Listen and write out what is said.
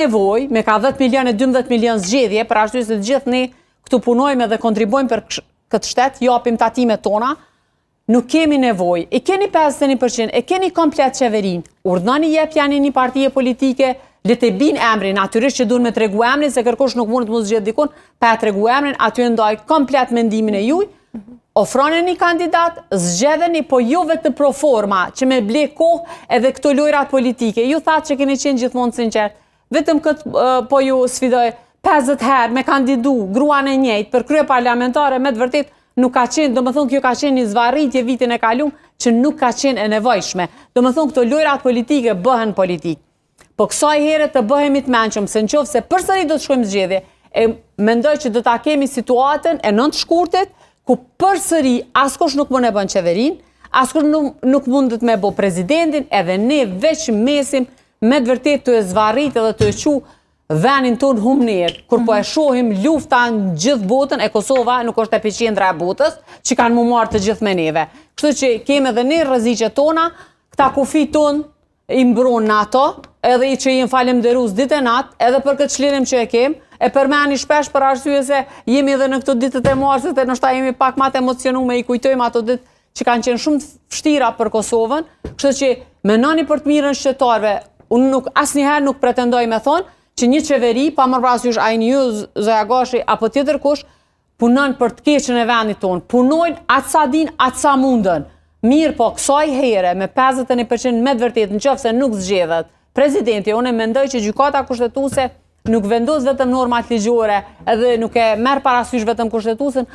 nevoj, me ka 10 milion e 12 milion zgjedhje, për ashtu se të gjithë ne këtu punojme dhe kontribojmë për këtë shtet, japim tatimet tona, nuk kemi nevoj. E keni 51%, e keni komplet qeverin, urdhëni jep janë një partije politike, le të bin emrin, natyrisht që duhen me tregu emrin, se kërkosh nuk mund të mos zgjedh dikun, pa e tregu emrin, aty e ndaj komplet mendimin e juj, ofroni një kandidat, zgjedheni, po jo vetë pro forma, që me ble kohë edhe këto lojrat politike. Ju thatë që keni qenë gjithmonë sinqert. Vetëm këtë po ju sfidoj 50 herë me kandidu gruan e njëjtë për krye parlamentare, me të vërtet nuk ka qenë, do më thonë kjo ka qenë një zvarritje vitin e kalum, që nuk ka qenë e nevojshme. Do më thonë këto lojrat politike bëhen politikë. Po kësaj herë të bëhemi të menqëm, se në qofë se përsëri do të shkojmë zgjedhje, e mendoj që do ta kemi situatën e 9 shkurtit, ku përsëri askush nuk mund e bën qeverin, askush nuk mundet me bo presidentin, edhe ne veç mesim me të vërtet të e zvarrit edhe të e qu venin ton humner, kur po e shohim lufta në gjithë botën, e Kosova nuk është epiqendra e botës, që kanë mu marrë të gjithë me neve. Kështu që kemi edhe ne rreziqet tona, këta kufi ton i mbron në ato, edhe i që i në falemderus ditë e natë, edhe për këtë çlirim që e kem, e përmeni shpesh për arsye se jemi edhe në këto ditët e marsit, e nështë ta jemi pak ma të emocionume, i kujtojmë ato ditë që kanë qenë shumë vështira për Kosovën, kështu që menoni për të mirën shqiptarëve, unë asnjëherë nuk pretendoj me thonë që një qeveri, pa më parasysh ajnë ju, Zoja Gashi, apo tjetër kush, punon për të keqen e vendit tonë, punojnë atë sa din, atë sa mundën. Mirë po, kësaj here, me 51% me të vërtet, në qoftë se nuk zgjedhet presidenti, unë mendoj që gjykata kushtetuese nuk vendos vetëm normat ligjore, edhe nuk e merr parasysh vetëm kushtetuesin,